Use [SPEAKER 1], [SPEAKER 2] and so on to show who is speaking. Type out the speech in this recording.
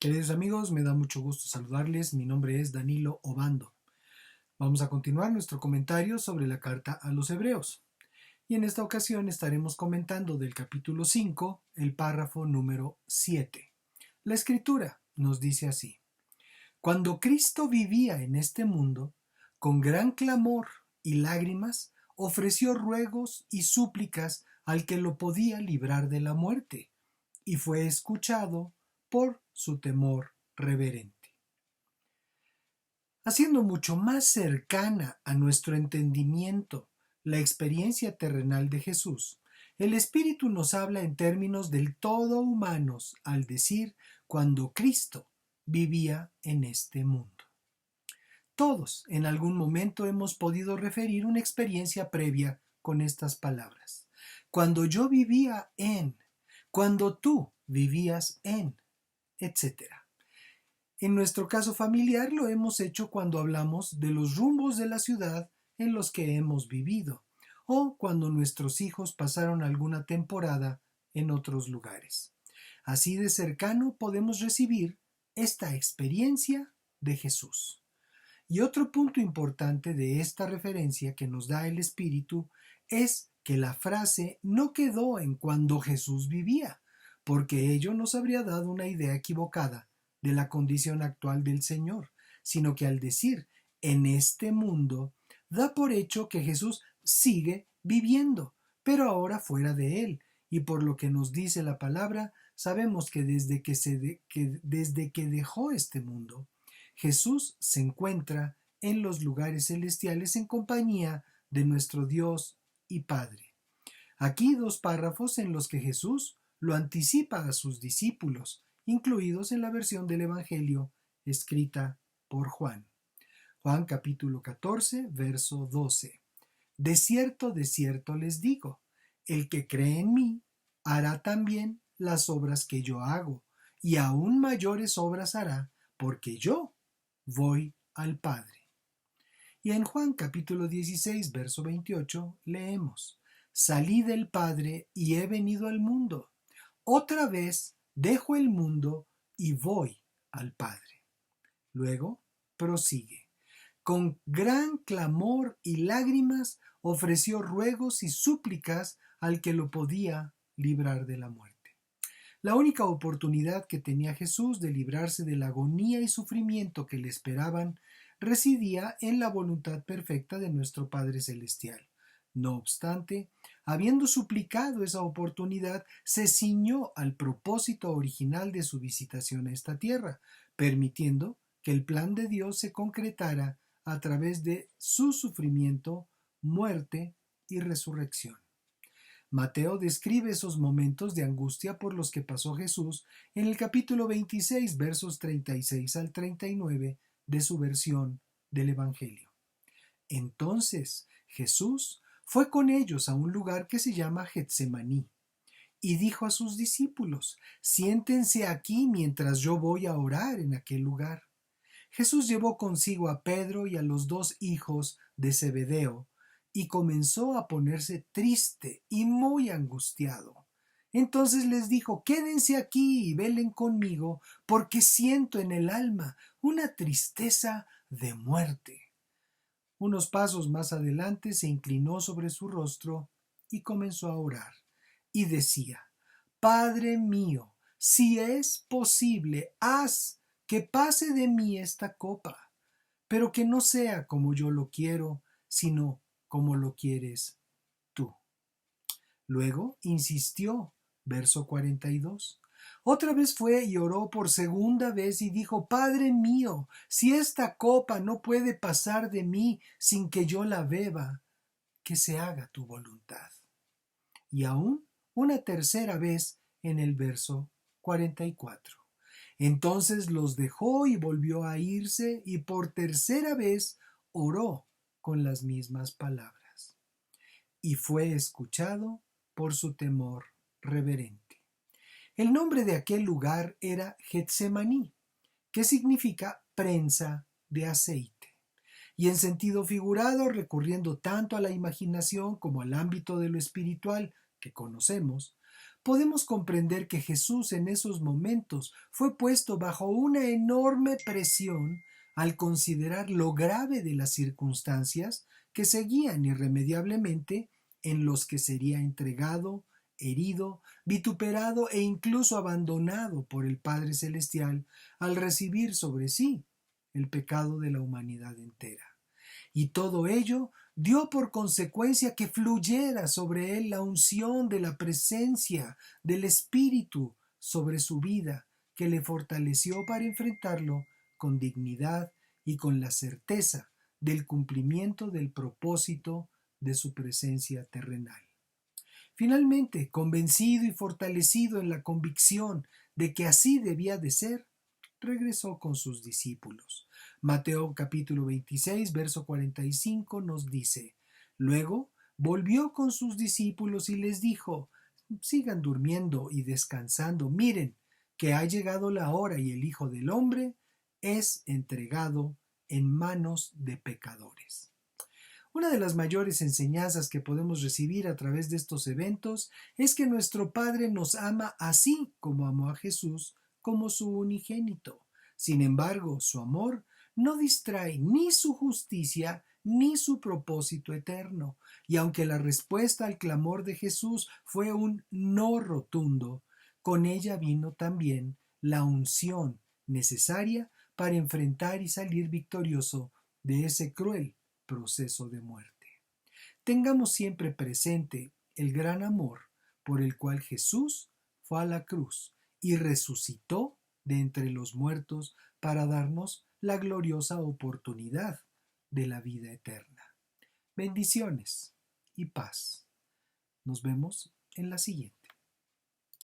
[SPEAKER 1] Queridos amigos, me da mucho gusto saludarles. Mi nombre es Danilo Obando. Vamos a continuar nuestro comentario sobre la carta a los Hebreos. Y en esta ocasión estaremos comentando del capítulo 5, el párrafo número 7. La escritura nos dice así: Cuando Cristo vivía en este mundo, con gran clamor y lágrimas, ofreció ruegos y súplicas al que lo podía librar de la muerte, y fue escuchado por su temor reverente. Haciendo mucho más cercana a nuestro entendimiento la experiencia terrenal de Jesús, el Espíritu nos habla en términos del todo humanos al decir cuando Cristo vivía en este mundo. Todos en algún momento hemos podido referir una experiencia previa con estas palabras. Cuando yo vivía en, cuando tú vivías en, etcétera. En nuestro caso familiar lo hemos hecho cuando hablamos de los rumbos de la ciudad en los que hemos vivido, o cuando nuestros hijos pasaron alguna temporada en otros lugares. Así de cercano podemos recibir esta experiencia de Jesús. Y otro punto importante de esta referencia que nos da el Espíritu es que la frase no quedó en cuando Jesús vivía, porque ello nos habría dado una idea equivocada de la condición actual del Señor, sino que al decir en este mundo, da por hecho que Jesús sigue viviendo, pero ahora fuera de él, y por lo que nos dice la palabra, sabemos que desde que dejó este mundo, Jesús se encuentra en los lugares celestiales en compañía de nuestro Dios y Padre. Aquí dos párrafos en los que Jesús lo anticipa a sus discípulos, incluidos en la versión del Evangelio escrita por Juan. Juan capítulo 14, verso 12. De cierto les digo, el que cree en mí hará también las obras que yo hago, y aún mayores obras hará, porque yo voy al Padre. Y en Juan capítulo 16, verso 28, leemos: Salí del Padre y he venido al mundo. Otra vez dejo el mundo y voy al Padre. Luego prosigue: Con gran clamor y lágrimas ofreció ruegos y súplicas al que lo podía librar de la muerte. La única oportunidad que tenía Jesús de librarse de la agonía y sufrimiento que le esperaban residía en la voluntad perfecta de nuestro Padre Celestial. No obstante, habiendo suplicado esa oportunidad, se ciñó al propósito original de su visitación a esta tierra, permitiendo que el plan de Dios se concretara a través de su sufrimiento, muerte y resurrección. Mateo describe esos momentos de angustia por los que pasó Jesús en el capítulo 26, versos 36 al 39 de su versión del Evangelio. Entonces Jesús fue con ellos a un lugar que se llama Getsemaní y dijo a sus discípulos: Siéntense aquí mientras yo voy a orar en aquel lugar. Jesús llevó consigo a Pedro y a los dos hijos de Zebedeo y comenzó a ponerse triste y muy angustiado. Entonces les dijo: Quédense aquí y velen conmigo, porque siento en el alma una tristeza de muerte. Unos pasos más adelante se inclinó sobre su rostro y comenzó a orar, y decía: Padre mío, si es posible, haz que pase de mí esta copa, pero que no sea como yo lo quiero, sino como lo quieres tú. Luego insistió, verso 42. Otra vez fue y oró por segunda vez y dijo: Padre mío, si esta copa no puede pasar de mí sin que yo la beba, que se haga tu voluntad. Y aún una tercera vez en el verso 44. Entonces los dejó y volvió a irse, y por tercera vez oró con las mismas palabras. Y fue escuchado por su temor reverente. El nombre de aquel lugar era Getsemaní, que significa prensa de aceite. Y en sentido figurado, recurriendo tanto a la imaginación como al ámbito de lo espiritual que conocemos, podemos comprender que Jesús en esos momentos fue puesto bajo una enorme presión al considerar lo grave de las circunstancias que seguían irremediablemente en los que sería entregado, herido, vituperado e incluso abandonado por el Padre Celestial al recibir sobre sí el pecado de la humanidad entera. Y todo ello dio por consecuencia que fluyera sobre él la unción de la presencia del Espíritu sobre su vida, que le fortaleció para enfrentarlo con dignidad y con la certeza del cumplimiento del propósito de su presencia terrenal. Finalmente, convencido y fortalecido en la convicción de que así debía de ser, regresó con sus discípulos. Mateo capítulo 26, verso 45 nos dice: Luego volvió con sus discípulos y les dijo: Sigan durmiendo y descansando. Miren que ha llegado la hora y el Hijo del Hombre es entregado en manos de pecadores. Una de las mayores enseñanzas que podemos recibir a través de estos eventos es que nuestro Padre nos ama así como amó a Jesús como su unigénito. Sin embargo, su amor no distrae ni su justicia ni su propósito eterno. Y aunque la respuesta al clamor de Jesús fue un no rotundo, con ella vino también la unción necesaria para enfrentar y salir victorioso de ese cruel proceso de muerte. Tengamos siempre presente el gran amor por el cual Jesús fue a la cruz y resucitó de entre los muertos para darnos la gloriosa oportunidad de la vida eterna. Bendiciones y paz. Nos vemos en la siguiente.